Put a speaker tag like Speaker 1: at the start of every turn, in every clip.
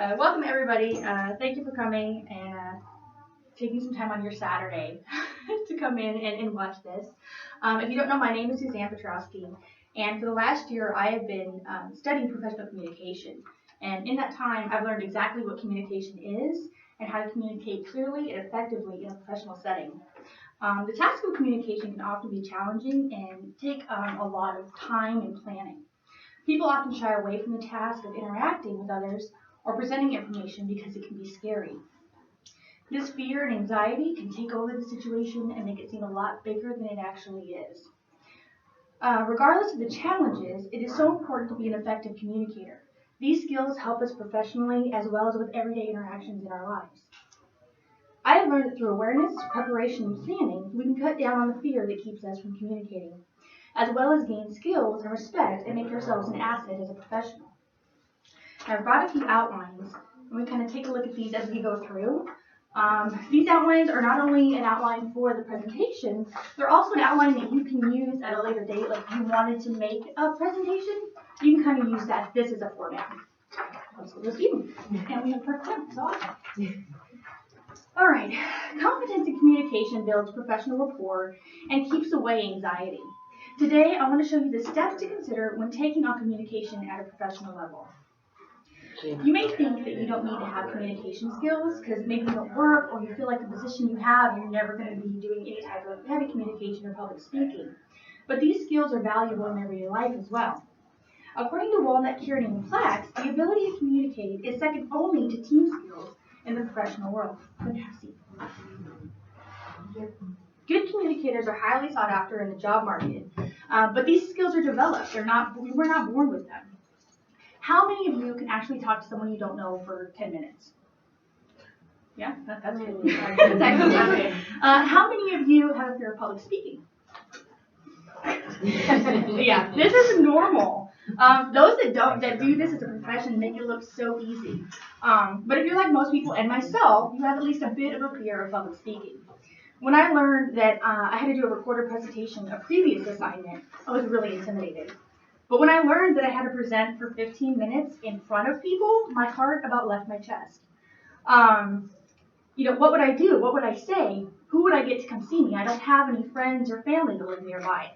Speaker 1: Welcome everybody. Thank you for coming and taking some time on your Saturday to come in and watch this. If you don't know, my name is Suzanne PIotrowski, and for the last year I have been studying professional communication. And in that time, I've learned exactly what communication is and how to communicate clearly and effectively in a professional setting. The task of communication can often be challenging and take a lot of time and planning. People often shy away from the task of interacting with others or presenting information because it can be scary. This fear and anxiety can take over the situation and make it seem a lot bigger than it actually is. Regardless of the challenges, it is so important to be an effective communicator. These skills help us professionally as well as with everyday interactions in our lives. I have learned that through awareness, preparation, and planning, we can cut down on the fear that keeps us from communicating, as well as gain skills and respect and make ourselves an asset as a professional. Now, I've brought a few outlines, and we kind of take a look at these as we go through. These outlines are not only an outline for the presentation, they're also an outline that you can use at a later date. Like if you wanted to make a presentation, you can kind of use this as a format. Let's go see them. And we have first one. It's awesome. All right. Competence in communication builds professional rapport and keeps away anxiety. Today, I want to show you the steps to consider when taking on communication at a professional level. You may think that you don't need to have communication skills because maybe you don't work or you feel like the position you have, you're never going to be doing any type of heavy communication or public speaking. But these skills are valuable in everyday life as well. According to Walnut, Kieran, and Plax, the ability to communicate is second only to team skills in the professional world. Good communicators are highly sought after in the job market, but these skills are developed. We're not born with them. How many of you can actually talk to someone you don't know for 10 minutes? Yeah, that's good. That's actually how many of you have a fear of public speaking? Yeah, this is normal. Those that do this as a profession make it look so easy. But if you're like most people and myself, you have at least a bit of a fear of public speaking. When I learned that I had to do a recorded presentation, a previous assignment, I was really intimidated. But when I learned that I had to present for 15 minutes in front of people, my heart about left my chest. What would I do? What would I say? Who would I get to come see me? I don't have any friends or family to live nearby.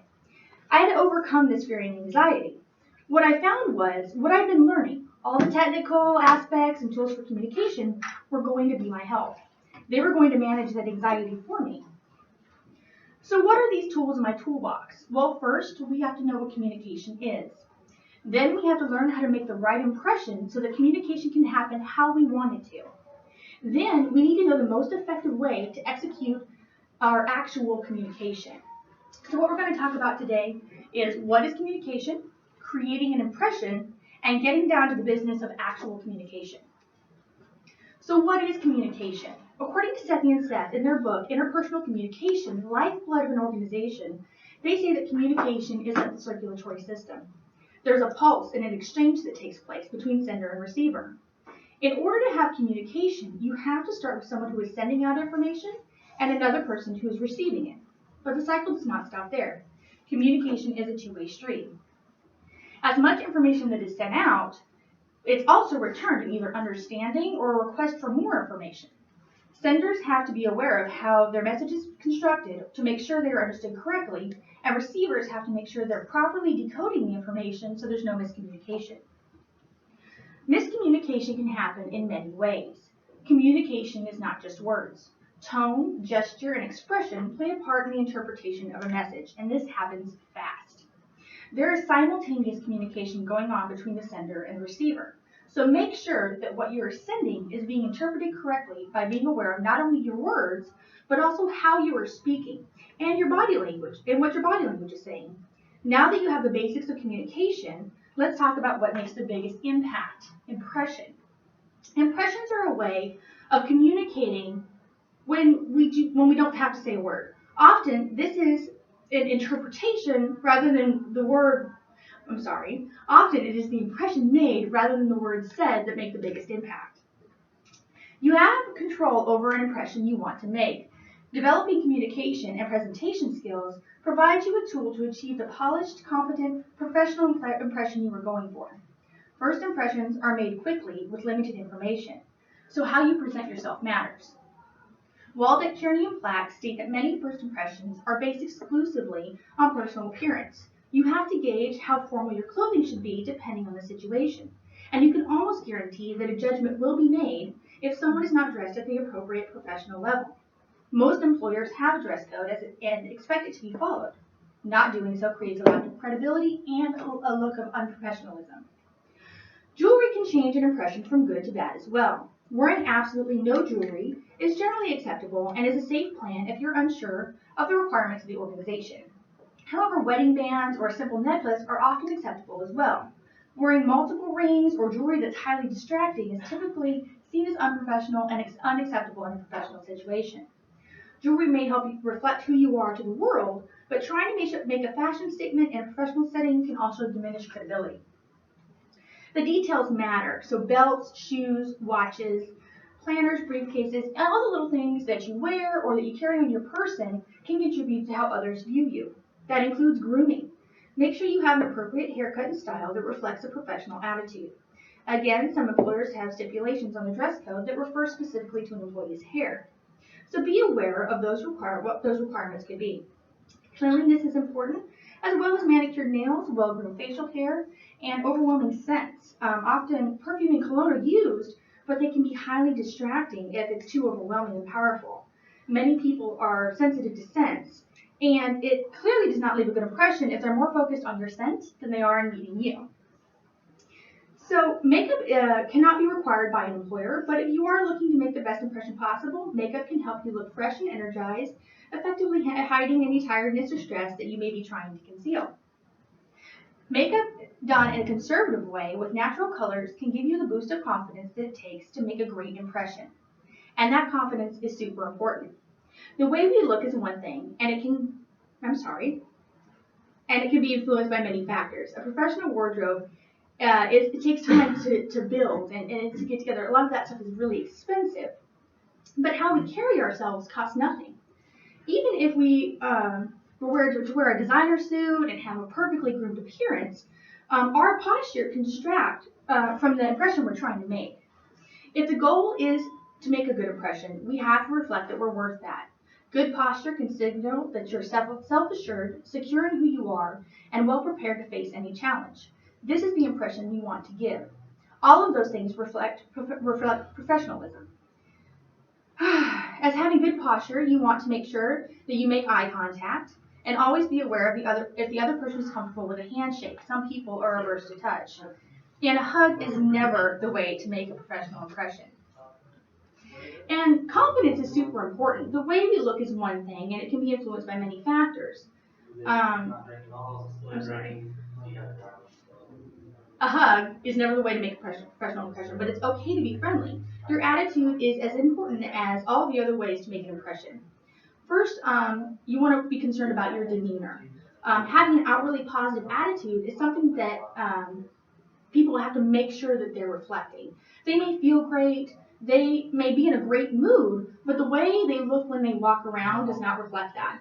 Speaker 1: I had to overcome this fear and anxiety. What I found was what I'd been learning, all the technical aspects and tools for communication were going to be my help. They were going to manage that anxiety for me. So what are these tools in my toolbox? Well, first, we have to know what communication is. Then we have to learn how to make the right impression so that communication can happen how we want it to. Then we need to know the most effective way to execute our actual communication. So what we're going to talk about today is what is communication, creating an impression, and getting down to the business of actual communication. So what is communication? According to Sethi and Seth, in their book, Interpersonal Communication, the Lifeblood of an Organization, they say that communication is like the circulatory system. There's a pulse and an exchange that takes place between sender and receiver. In order to have communication, you have to start with someone who is sending out information and another person who is receiving it. But the cycle does not stop there. Communication is a two-way street. As much information that is sent out, it's also returned in either understanding or a request for more information. Senders have to be aware of how their message is constructed to make sure they are understood correctly, and receivers have to make sure they're properly decoding the information so there's no miscommunication. Miscommunication can happen in many ways. Communication is not just words. Tone, gesture, and expression play a part in the interpretation of a message, and this happens fast. There is simultaneous communication going on between the sender and the receiver. So make sure that what you are sending is being interpreted correctly by being aware of not only your words, but also how you are speaking and your body language and what your body language is saying. Now that you have the basics of communication, let's talk about what makes the biggest impact, impression. Impressions are a way of communicating when we don't have to say a word. Often, this is an interpretation rather than the word. Often it is the impression made rather than the words said that make the biggest impact. You have control over an impression you want to make. Developing communication and presentation skills provides you a tool to achieve the polished, competent, professional impression you are going for. First impressions are made quickly with limited information, so how you present yourself matters. Waldeck, Kearney, and Platt state that many first impressions are based exclusively on personal appearance. You have to gauge how formal your clothing should be depending on the situation, and you can almost guarantee that a judgment will be made if someone is not dressed at the appropriate professional level. Most employers have a dress code and expect it to be followed. Not doing so creates a lack of credibility and a look of unprofessionalism. Jewelry can change an impression from good to bad as well. Wearing absolutely no jewelry is generally acceptable and is a safe plan if you're unsure of the requirements of the organization. However, wedding bands or a simple necklace are often acceptable as well. Wearing multiple rings or jewelry that's highly distracting is typically seen as unprofessional and unacceptable in a professional situation. Jewelry may help you reflect who you are to the world, but trying to make a fashion statement in a professional setting can also diminish credibility. The details matter, so belts, shoes, watches, planners, briefcases, and all the little things that you wear or that you carry on your person can contribute to how others view you. That includes grooming. Make sure you have an appropriate haircut and style that reflects a professional attitude. Again, some employers have stipulations on the dress code that refer specifically to an employee's hair. So be aware of what those requirements could be. Cleanliness is important, as well as manicured nails, well-groomed facial hair, and overwhelming scents. Often perfume and cologne are used, but they can be highly distracting if it's too overwhelming and powerful. Many people are sensitive to scents, and it clearly does not leave a good impression if they're more focused on your scent than they are in meeting you. So makeup cannot be required by an employer, but if you are looking to make the best impression possible, makeup can help you look fresh and energized, effectively hiding any tiredness or stress that you may be trying to conceal. Makeup done in a conservative way with natural colors can give you the boost of confidence that it takes to make a great impression. And that confidence is super important. The way we look is one thing, and it can be influenced by many factors. A professional wardrobe, it takes time to build and to get together. A lot of that stuff is really expensive. But how we carry ourselves costs nothing. Even if we wear a designer suit and have a perfectly groomed appearance, our posture can distract from the impression we're trying to make. If the goal is to make a good impression, we have to reflect that we're worth that. Good posture can signal that you're self-assured, secure in who you are, and well prepared to face any challenge. This is the impression we want to give. All of those things reflect professionalism. As having good posture, you want to make sure that you make eye contact and always be aware of if the other person is comfortable with a handshake. Some people are averse to touch. And a hug is never the way to make a professional impression. And confidence is super important. The way we look is one thing, and it can be influenced by many factors. A hug is never the way to make a professional impression, but it's okay to be friendly. Your attitude is as important as all the other ways to make an impression. First, you want to be concerned about your demeanor. Having an outwardly positive attitude is something that people have to make sure that they're reflecting. They may feel great, they may be in a great mood, but the way they look when they walk around does not reflect that.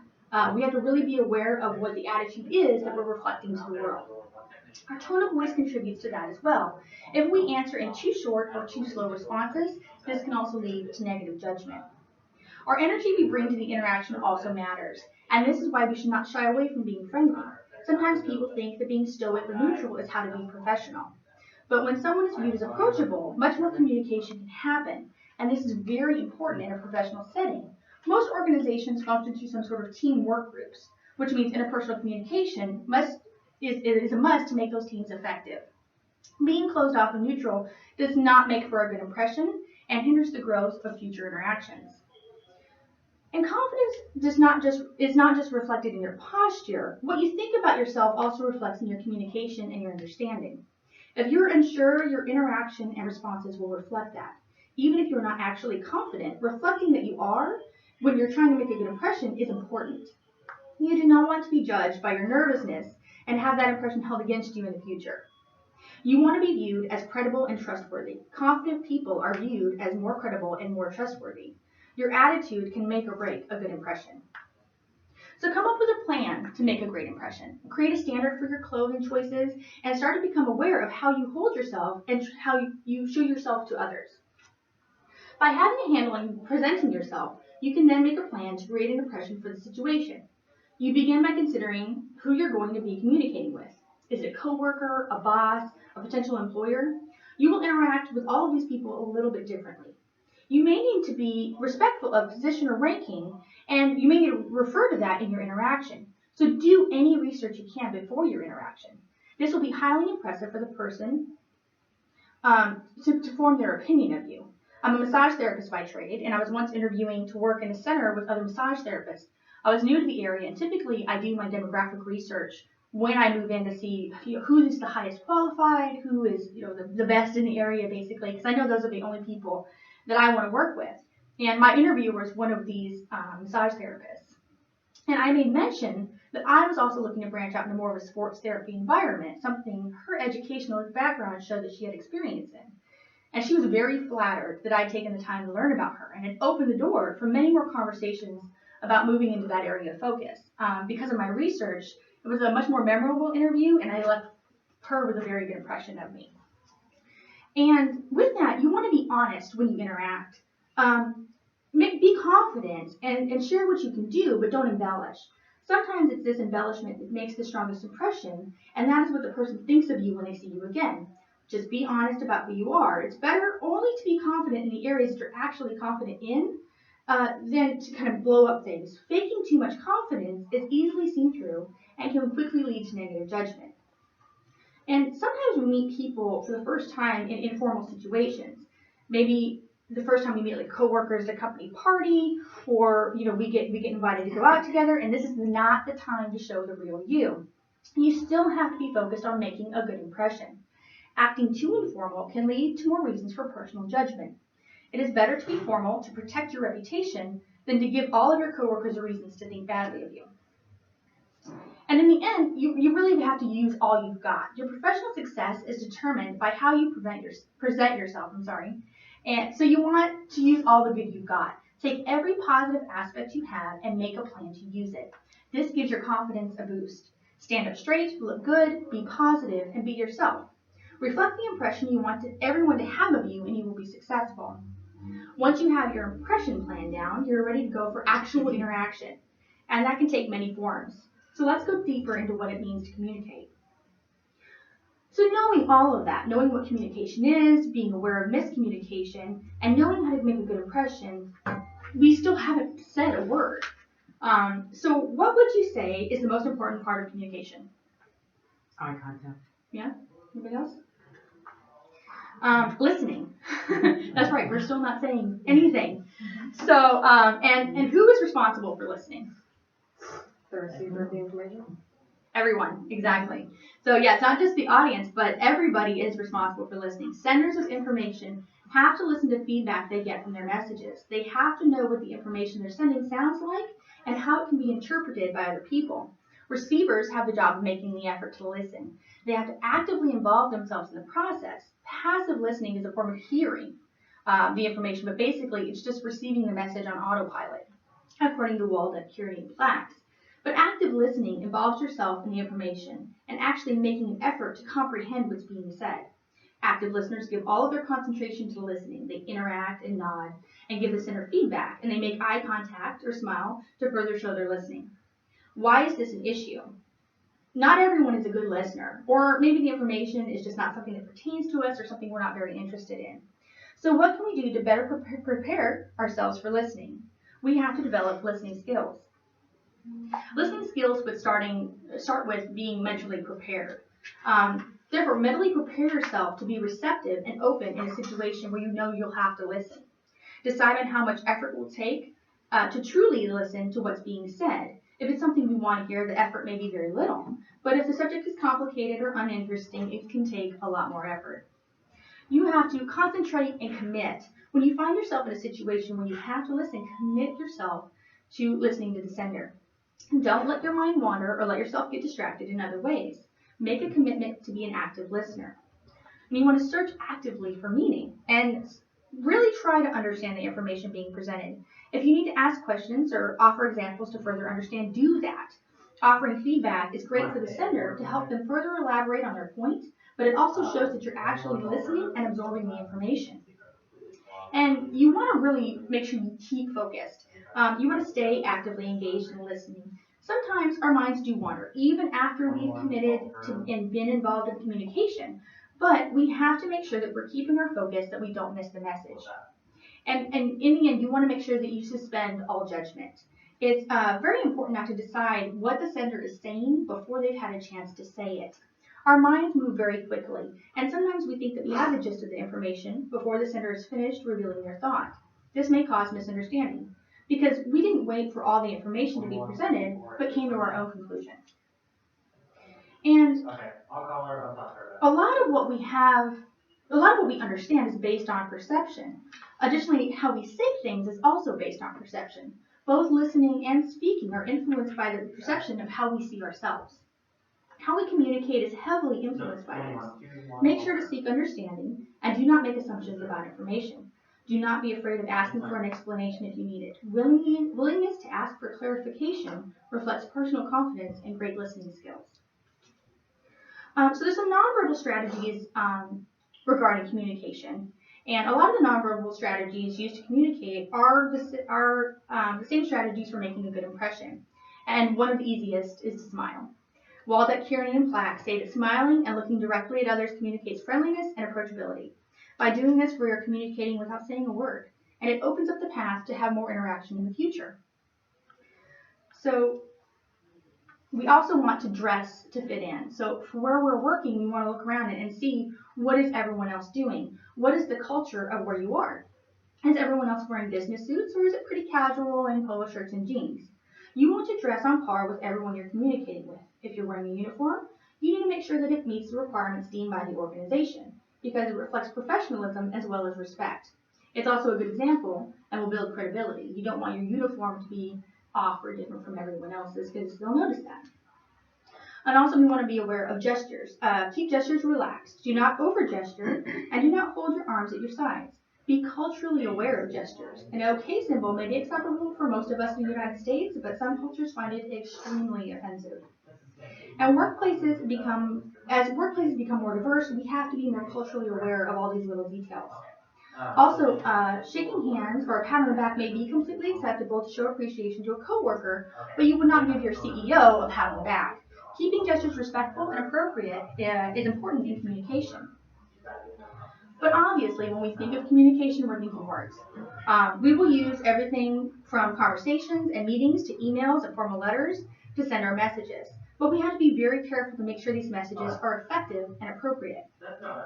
Speaker 1: We have to really be aware of what the attitude is that we're reflecting to the world. Our tone of voice contributes to that as well. If we answer in too short or too slow responses, this can also lead to negative judgment. Our energy we bring to the interaction also matters, and this is why we should not shy away from being friendly. Sometimes people think that being stoic or neutral is how to be professional. But when someone is viewed as approachable, much more communication can happen, and this is very important in a professional setting. Most organizations function through some sort of team work groups, which means interpersonal communication is a must to make those teams effective. Being closed off and neutral does not make for a good impression and hinders the growth of future interactions. And confidence is not just reflected in your posture. What you think about yourself also reflects in your communication and your understanding. If you're unsure, your interaction and responses will reflect that. Even if you're not actually confident, reflecting that you are when you're trying to make a good impression is important. You do not want to be judged by your nervousness and have that impression held against you in the future. You want to be viewed as credible and trustworthy. Confident people are viewed as more credible and more trustworthy. Your attitude can make or break a good impression. So come up with a plan to make a great impression. Create a standard for your clothing choices and start to become aware of how you hold yourself and how you show yourself to others. By having a handle on presenting yourself, you can then make a plan to create an impression for the situation. You begin by considering who you're going to be communicating with. Is it a coworker, a boss, a potential employer? You will interact with all of these people a little bit differently. You may need to be respectful of position or ranking, and you may need to refer to that in your interaction. So do any research you can before your interaction. This will be highly impressive for the person to form their opinion of you. I'm a massage therapist by trade, and I was once interviewing to work in a center with other massage therapists. I was new to the area, and typically I do my demographic research when I move in to see who is the highest qualified, who is the best in the area, basically, because I know those are the only people that I want to work with. And my interviewer was one of these massage therapists. And I made mention that I was also looking to branch out into more of a sports therapy environment, something her educational background showed that she had experience in. And she was very flattered that I'd taken the time to learn about her, and it opened the door for many more conversations about moving into that area of focus. Because of my research, it was a much more memorable interview, and I left her with a very good impression of me. And with that, you want to be honest when you interact. Be confident and share what you can do, but don't embellish. Sometimes it's this embellishment that makes the strongest impression, and that is what the person thinks of you when they see you again. Just be honest about who you are. It's better only to be confident in the areas that you're actually confident in than to kind of blow up things. Faking too much confidence is easily seen through and can quickly lead to negative judgment. And sometimes we meet people for the first time in informal situations. Maybe the first time we meet like coworkers at a company party, or we get invited to go out together, and this is not the time to show the real you. You still have to be focused on making a good impression. Acting too informal can lead to more reasons for personal judgment. It is better to be formal to protect your reputation than to give all of your coworkers reasons to think badly of you. And in the end, you really have to use all you've got. Your professional success is determined by how you present yourself. And so you want to use all the good you've got. Take every positive aspect you have and make a plan to use it. This gives your confidence a boost. Stand up straight, look good, be positive, and be yourself. Reflect the impression you want everyone to have of you, and you will be successful. Once you have your impression plan down, you're ready to go for actual interaction. And that can take many forms. So let's go deeper into what it means to communicate. So knowing all of that, knowing what communication is, being aware of miscommunication, and knowing how to make a good impression, we still haven't said a word. So what would you say is the most important part of communication?
Speaker 2: Eye contact.
Speaker 1: Yeah? Anybody else? Listening. That's right, we're still not saying anything. So, and who is responsible for listening?
Speaker 2: The receiver of the information?
Speaker 1: Everyone, exactly. So yeah, it's not just the audience, but everybody is responsible for listening. Senders of information have to listen to feedback they get from their messages. They have to know what the information they're sending sounds like and how it can be interpreted by other people. Receivers have the job of making the effort to listen. They have to actively involve themselves in the process. Passive listening is a form of hearing the information, but basically it's just receiving the message on autopilot, according to Walden, Curie, and Flax. But active listening involves yourself in the information and actually making an effort to comprehend what's being said. Active listeners give all of their concentration to listening. They interact and nod and give the sender feedback, and they make eye contact or smile to further show they're listening. Why is this an issue? Not everyone is a good listener, or maybe the information is just not something that pertains to us or something we're not very interested in. So what can we do to better prepare ourselves for listening? We have to develop listening skills. Listening skills would start with being mentally prepared. Therefore, mentally prepare yourself to be receptive and open in a situation where you know you'll have to listen. Decide on how much effort it will take to truly listen to what's being said. If it's something you want to hear, the effort may be very little. But if the subject is complicated or uninteresting, it can take a lot more effort. You have to concentrate and commit. When you find yourself in a situation where you have to listen, commit yourself to listening to the sender. Don't let your mind wander or let yourself get distracted in other ways. Make a commitment to be an active listener. And you want to search actively for meaning. And really try to understand the information being presented. If you need to ask questions or offer examples to further understand, do that. Offering feedback is great for the sender to help them further elaborate on their point, but it also shows that you're actually listening and absorbing the information. And you want to really make sure you keep focused. You want to stay actively engaged in listening. Sometimes our minds do wander, even after we've committed to and been involved in communication. But we have to make sure that we're keeping our focus, that we don't miss the message. And in the end, you want to make sure that you suspend all judgment. It's very important not to decide what the sender is saying before they've had a chance to say it. Our minds move very quickly, and sometimes we think that we have the gist of the information before the sender is finished revealing their thought. This may cause misunderstanding, because we didn't wait for all the information to be presented, but came to our own conclusion. And a lot of what we understand is based on perception. Additionally, how we say things is also based on perception. Both listening and speaking are influenced by the perception of how we see ourselves. How we communicate is heavily influenced by this. Make sure to seek understanding and do not make assumptions about information. Do not be afraid of asking for an explanation if you need it. Willingness to ask for clarification reflects personal confidence and great listening skills. So there's some nonverbal strategies regarding communication. And a lot of the nonverbal strategies used to communicate are the same strategies for making a good impression. And one of the easiest is to smile. Waldeck, Kearney, and Flack say that smiling and looking directly at others communicates friendliness and approachability. By doing this, we are communicating without saying a word, and it opens up the path to have more interaction in the future. So we also want to dress to fit in. So for where we're working, we want to look around and see what is everyone else doing. What is the culture of where you are? Is everyone else wearing business suits, or is it pretty casual in polo shirts and jeans? You want to dress on par with everyone you're communicating with. If you're wearing a uniform, you need to make sure that it meets the requirements deemed by the organization, because it reflects professionalism as well as respect. It's also a good example and will build credibility. You don't want your uniform to be off or different from everyone else's, because they'll notice that. And also we want to be aware of gestures. Keep gestures relaxed. Do not over gesture, and do not hold your arms at your sides. Be culturally aware of gestures. An OK symbol may be acceptable for most of us in the United States, but some cultures find it extremely offensive. And workplaces become more diverse, we have to be more culturally aware of all these little details. Also, shaking hands or a pat on the back may be completely acceptable to show appreciation to a coworker, but you would not give your CEO a pat on the back. Keeping gestures respectful and appropriate is important in communication. But obviously, when we think of communication, we're thinking words. We will use everything from conversations and meetings to emails and formal letters to send our messages. But we have to be very careful to make sure these messages are effective and appropriate.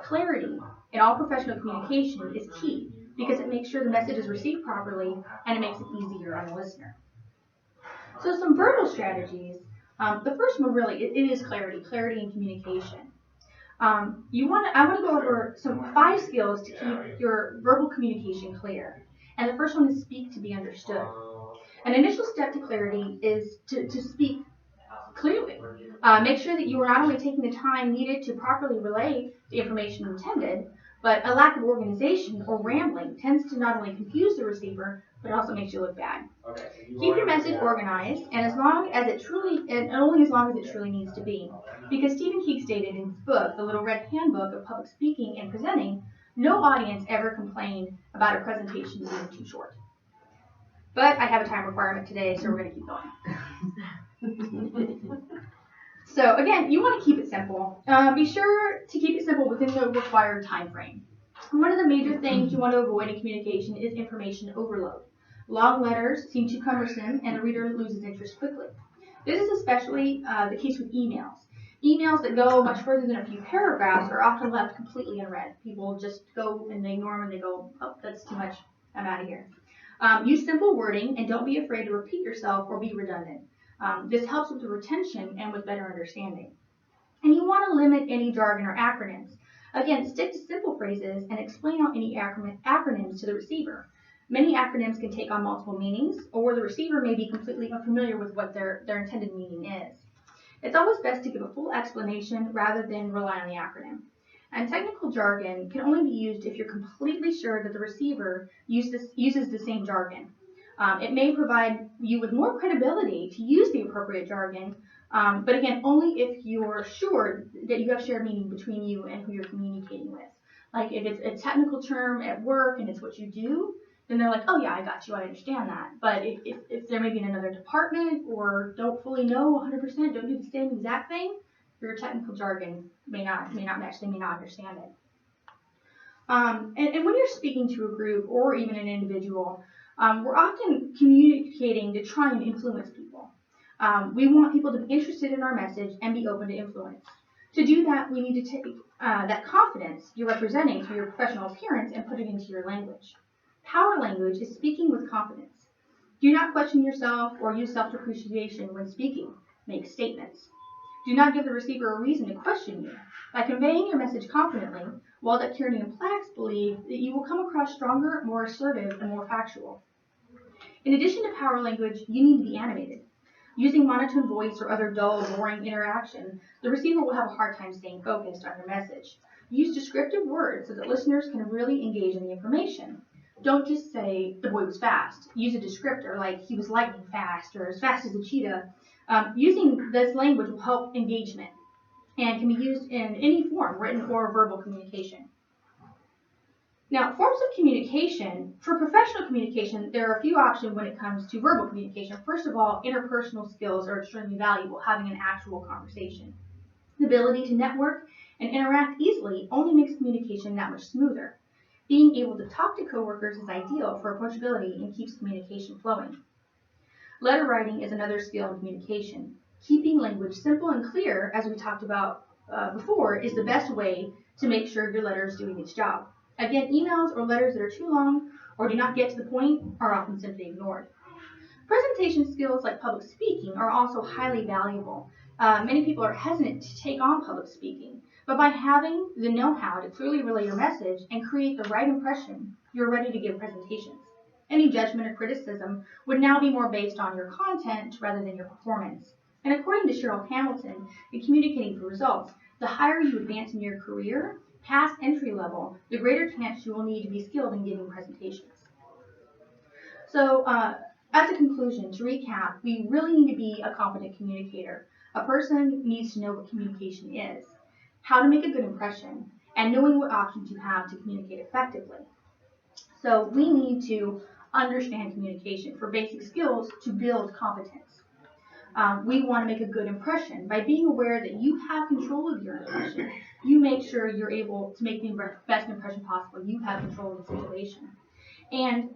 Speaker 1: Clarity in all professional communication is key, because it makes sure the message is received properly and it makes it easier on the listener. So some verbal strategies. The first one really, it is clarity in communication. I want to go over 5 skills to keep your verbal communication clear. And the first one is speak to be understood. An initial step to clarity is to speak clearly. Make sure that you are not only taking the time needed to properly relay the information intended, but a lack of organization or rambling tends to not only confuse the receiver, but also makes you look bad. Keep your message organized, and only as it truly needs to be. Because Stephen King stated in his book, The Little Red Handbook of Public Speaking and Presenting, no audience ever complained about a presentation being too short. But I have a time requirement today, so we're going to keep going. So again, you want to keep it simple. Be sure to keep it simple within the required time frame. One of the major things you want to avoid in communication is information overload. Long letters seem too cumbersome, and the reader loses interest quickly. This is especially the case with emails. Emails that go much further than a few paragraphs are often left completely unread. People just go and they ignore them and they go, oh, that's too much, I'm out of here. Use simple wording and don't be afraid to repeat yourself or be redundant. This helps with the retention and with better understanding. And you want to limit any jargon or acronyms. Again, stick to simple phrases and explain out any acronyms to the receiver. Many acronyms can take on multiple meanings, or the receiver may be completely unfamiliar with what their intended meaning is. It's always best to give a full explanation rather than rely on the acronym. And technical jargon can only be used if you're completely sure that the receiver uses the same jargon. It may provide you with more credibility to use the appropriate jargon, but again, only if you're sure that you have shared meaning between you and who you're communicating with. Like if it's a technical term at work and it's what you do, then they're like, oh yeah, I got you, I understand that. But if they're maybe in another department or don't fully know 100%, don't do the same exact thing, your technical jargon may not match, they may not understand it. And when you're speaking to a group or even an individual, we're often communicating to try and influence people. We want people to be interested in our message and be open to influence. To do that, we need to take that confidence you're representing through your professional appearance and put it into your language. Power language is speaking with confidence. Do not question yourself or use self-depreciation when speaking. Make statements. Do not give the receiver a reason to question you. By conveying your message confidently, Waldeck, Kearney, and Plax believe that you will come across stronger, more assertive, and more factual. In addition to power language, you need to be animated. Using monotone voice or other dull, boring interaction, the receiver will have a hard time staying focused on your message. Use descriptive words so that listeners can really engage in the information. Don't just say, the boy was fast. Use a descriptor like, he was lightning fast or as fast as a cheetah. Using this language will help engagement and can be used in any form, written or verbal communication. Now, forms of communication, for professional communication, there are a few options when it comes to verbal communication. First of all, interpersonal skills are extremely valuable, having an actual conversation. The ability to network and interact easily only makes communication that much smoother. Being able to talk to coworkers is ideal for approachability and keeps communication flowing. Letter writing is another skill in communication. Keeping language simple and clear, as we talked about before, is the best way to make sure your letter is doing its job. Again, emails or letters that are too long or do not get to the point are often simply ignored. Presentation skills like public speaking are also highly valuable. Many people are hesitant to take on public speaking, but by having the know-how to clearly relay your message and create the right impression, you're ready to give presentations. Any judgment or criticism would now be more based on your content rather than your performance. And according to Cheryl Hamilton, in Communicating for Results, the higher you advance in your career, past entry level, the greater chance you will need to be skilled in giving presentations. So, as a conclusion, to recap, we really need to be a competent communicator. A person needs to know what communication is, how to make a good impression, and knowing what options you have to communicate effectively. So we need to understand communication for basic skills to build competence. We want to make a good impression. By being aware that you have control of your impression, you make sure you're able to make the best impression possible. You have control of the situation. And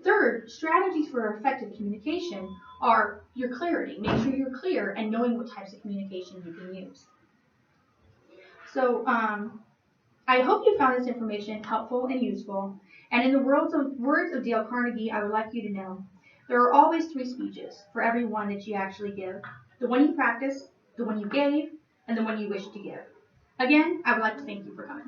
Speaker 1: third, strategies for effective communication are your clarity. Make sure you're clear and knowing what types of communication you can use. So I hope you found this information helpful and useful. And in the words of Dale Carnegie, I would like you to know, there are always 3 speeches for every one that you actually give. The one you practiced, the one you gave, and the one you wish to give. Again, I would like to thank you for coming.